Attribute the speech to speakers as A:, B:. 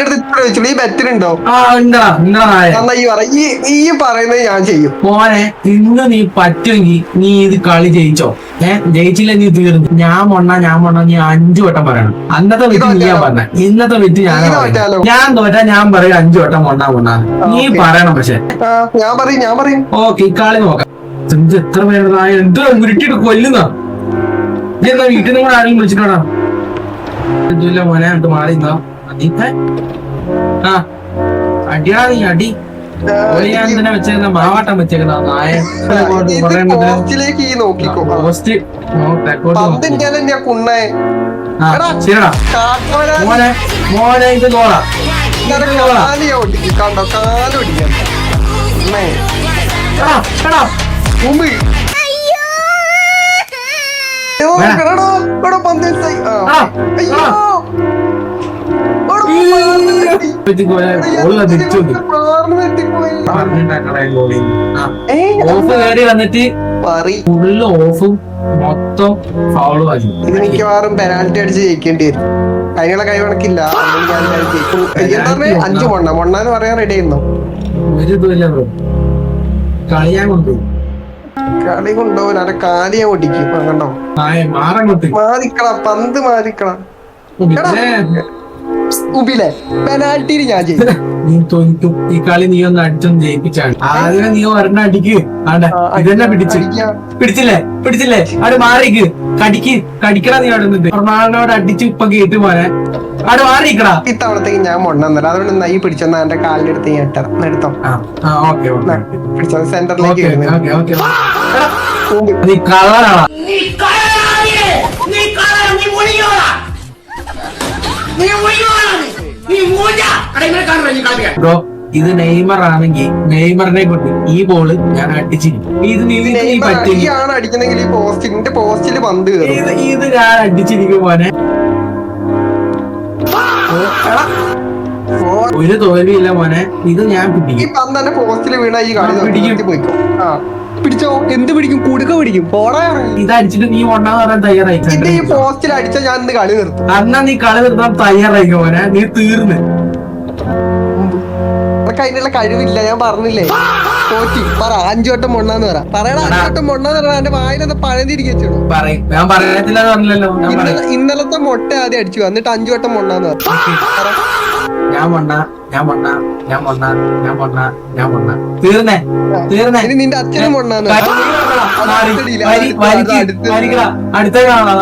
A: എന്റെ അടുത്ത് ഇത്ര വെച്ചോളൂ. ഈ ബെറ്റിലുണ്ടോ? ഈ പറയുന്നത് ഞാൻ ചെയ്യും
B: മോനെ. ഇന്ന് നീ പറ്റുമെങ്കിൽ നീ ഇത് കളി ജയിച്ചോ. ജയിച്ചില്ല നീ തീർന്നു. ഞാൻ മൊണ്ണ നീ 5 വട്ടം പറയണം. അന്നത്തെ വെറ്റ് നീയാ പറഞ്ഞ. ഇന്നത്തെ വെറ്റ് ഞാൻ തോറ്റാ ഞാൻ പറയും 5 വട്ടം മൊണ്ണ നീ പറയണം. പക്ഷെ
A: ഞാൻ പറയും.
B: ഓക്കെ, ഈ കളി നോക്കാം. എത്ര പേരുന്ന എന്ത് ഉരുട്ടിട്ട് കൊല്ലുന്ന എന്നാ വീട്ടിൽ നിങ്ങൾ ആരെങ്കിലും വിളിച്ചിട്ടാ മോനെ എന്നിട്ട് മാറിയിരുന്നോ. ആ അടിയാ നീ അടി. ഞാൻ തന്നെ വെച്ചേക്കുന്ന മാവാട്ടം വെച്ചേക്കുന്ന നായ മോനെ മോനെ ഇത് നോളാ ഓഫ് കയറി വന്നിട്ട് ഫുള്ള് ഓഫും മൊത്തം ഫൗളും ആയി.
A: ഇത് മിക്കവാറും പെനാൽറ്റി അടിച്ച് ജയിക്കേണ്ടി വരും. അതിനുള്ള കഴിവണക്കില്ല. 5 മൊണ്ണാന്ന് പറയാൻ റെഡി ആയിരുന്നു.
B: ഒരു ഇതുമില്ല ബ്രോ. കളിയാൻ കൊണ്ടുപോകും.
A: കളി കൊണ്ടുപോകും. അവരെ കാലിയാ ഓടിക്കും. കണ്ടോ മാറിക്കളാ പന്ത് മാറിക്കളാ ഉബിലെ പെനാൽറ്റിയിൽ ഞാൻ ചെയ്യും.
B: നീ തോന്നിക്കും. ഈ കളി നീ ഒന്ന് അടിച്ചൊന്ന് ജയിപ്പിച്ചാണ്. ആദ്യം നീ ഒരെണ്ണം അടിക്ക്. ഇതെന്നെ പിടിച്ചില്ലേ അവിടെ മാറിക്ക്. കടിക്കടാ നീ അവിടെ നിന്നിട്ട് ഒരെണ്ണോട് അടിച്ച് ഇപ്പൊ കേട്ട് പോനെ അവിടെ മാറിക്കടാ.
A: ഇത്തവണത്തേക്ക് ഞാൻ മൊണ്ണന്നല്ല. അതുകൊണ്ട് നൈ പിടിച്ചെന്നാ എന്റെ കാലിന്റെ അടുത്ത് ഞാൻ എടുത്തോ. പിടിച്ചത് സെന്ററിലേക്ക്
B: നീ കളറാണ്. ബ്രോ ഇത് നെയ്മർ ആണെങ്കിൽ നെയ്മറിനെ കൊണ്ട് ഈ ബോള് ഞാൻ അടിച്ചിരിക്കും. ഇത്
A: അടിക്കുന്നെങ്കിൽ പോസ്റ്റിൽ പന്ത്
B: ഇത് ഞാൻ അടിച്ചിരിക്കും മോനെ. ഒരു തോൽവിയില്ല മോനെ. ഇത് ഞാൻ പിടിക്കും.
A: പോസ്റ്റിൽ വീണ ഈ കളി പോയിക്കോ. പിടിച്ചോ. എന്ത് പിടിക്കും? കുടുക്ക പിടിക്കും.
B: ഇത് അടിച്ചിട്ട് നീ ഒന്നാന്ന് പറയാൻ തയ്യാറായി.
A: ഈ പോസ്റ്റിൽ അടിച്ച ഞാൻ ഇന്ന് കളി നിർത്തും.
B: അന്നാ നീ കളി നിർത്താൻ തയ്യാറായിക്കോ മോനെ. നീ തീർന്ന്.
A: അതിനുള്ള കഴിവില്ല. ഞാൻ പറഞ്ഞില്ലേ തോറ്റി. പറ 5 വട്ടം മൊണ്ണാന്ന് പറയണ. 5 വട്ടം മൊണ്ണാന്ന് പറഞ്ഞ എന്റെ വായിലെന്താ പഴതിരിക്കോ. ഇന്നലത്തെ മുട്ട ആദ്യം അടിച്ചു എന്നിട്ട് 5 വട്ടം മൊണ്ണാന്ന് പറ.
B: തീർന്നേ.
A: നിന്റെ അച്ഛനും മൊണ്ണാന്ന്
B: അടുത്ത കാണാ.